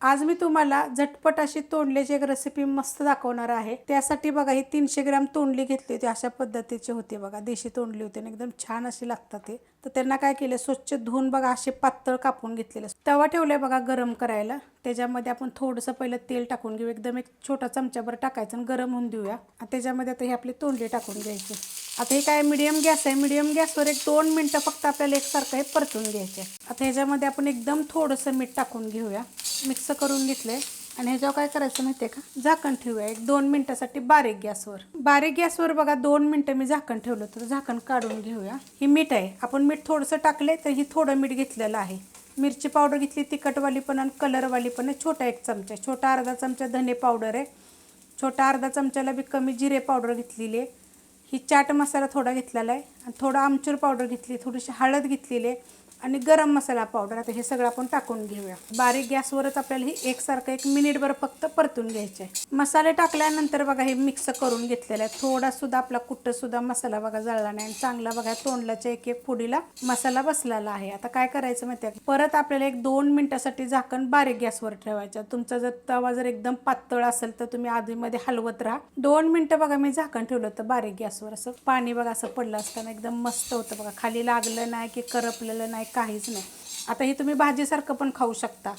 आज मी तुम्हाला झटपट अशी तोंडल्याची एक रेसिपी मस्त दाखवणार आहे। त्यासाठी बघा ही 300 ग्रॅम तोंडली घेतली होती, अशा पद्धतीची होती बघा, देशी तोंडली होती आणि एकदम छान अशी लागतात ते। तर त्यांना काय केलं, स्वच्छ धुवून बघा असे पातळ कापून घेतलेलं। तवा ठेवलाय बघा गरम करायला, त्याच्यामध्ये आपण थोडंसं पहिलं तेल टाकून घेऊ, एकदम एक छोटा चमचाभर टाकायचं आणि गरम होऊन देऊया। त्याच्यामध्ये आता हे आपली तोंडली टाकून घ्यायची। आता हे काय मीडियम गॅस आहे, मीडियम गॅसवर एक 2 मिनिटं फक्त आपल्याला एकसारखं हे परतून घ्यायचे। आता ह्याच्यामध्ये आपण एकदम थोडंसं मीठ टाकून घेऊया, मिक्स करून घेतले आणि ह्याच्यावर काय करायचं माहिती आहे का, झाकण ठेवूया एक 2 मिनिटासाठी बारीक गॅसवर। बारीक गॅसवर बघा 2 मिनिटं मी झाकण ठेवलं, तर झाकण काढून घेऊया। ही मीठ आहे, आपण मीठ थोडंसं टाकले तर ही थोडं मीठ घेतलेलं आहे। मिरची पावडर घेतली तिखटवाली पण आणि कलरवाली पण आहे, छोटा एक चमचा, छोटा अर्धा चमचा धने पावडर आहे, छोटा अर्धा चमचाला बी कमी जिरे पावडर घेतलेली आहे। ही चाट मसाला थोडा घेतलेला आहे आणि थोडा आमचूर पावडर घेतली, थोडीशी हळद घेतलेली आहे आणि गरम मसाला पावडर। आता हे सगळं आपण टाकून घेऊया। बारीक गॅसवरच आपल्याला हे एकसारखं 1 मिनिटभर फक्त परतून घ्यायचे। मसाले टाकल्यानंतर बघा हे मिक्स करून घेतलेलं आहे, थोडा सुद्धा आपला कुठं सुद्धा मसाला बघा जळला नाही आणि चांगला बघा तोंडल्याच्या एक एक फोडीला मसाला बसलेला आहे। आता काय करायचं माहिती आहे, परत आपल्याला एक 2 मिनिटासाठी झाकण बारीक गॅसवर ठेवायचं। तुमचा जर तवा जर एकदम पातळ असेल तर तुम्ही आधीमध्ये हलवत राहा। 2 मिनिटं बघा मी झाकण ठेवलं होतं बारीक गॅसवर, असं पाणी बघा असं पडलं असताना एकदम मस्त होतं बघा, खाली लागलं नाही की करपलेलं नाही, काहीच नाही। आता हे तुम्ही भाजीसारखं पण खाऊ शकता।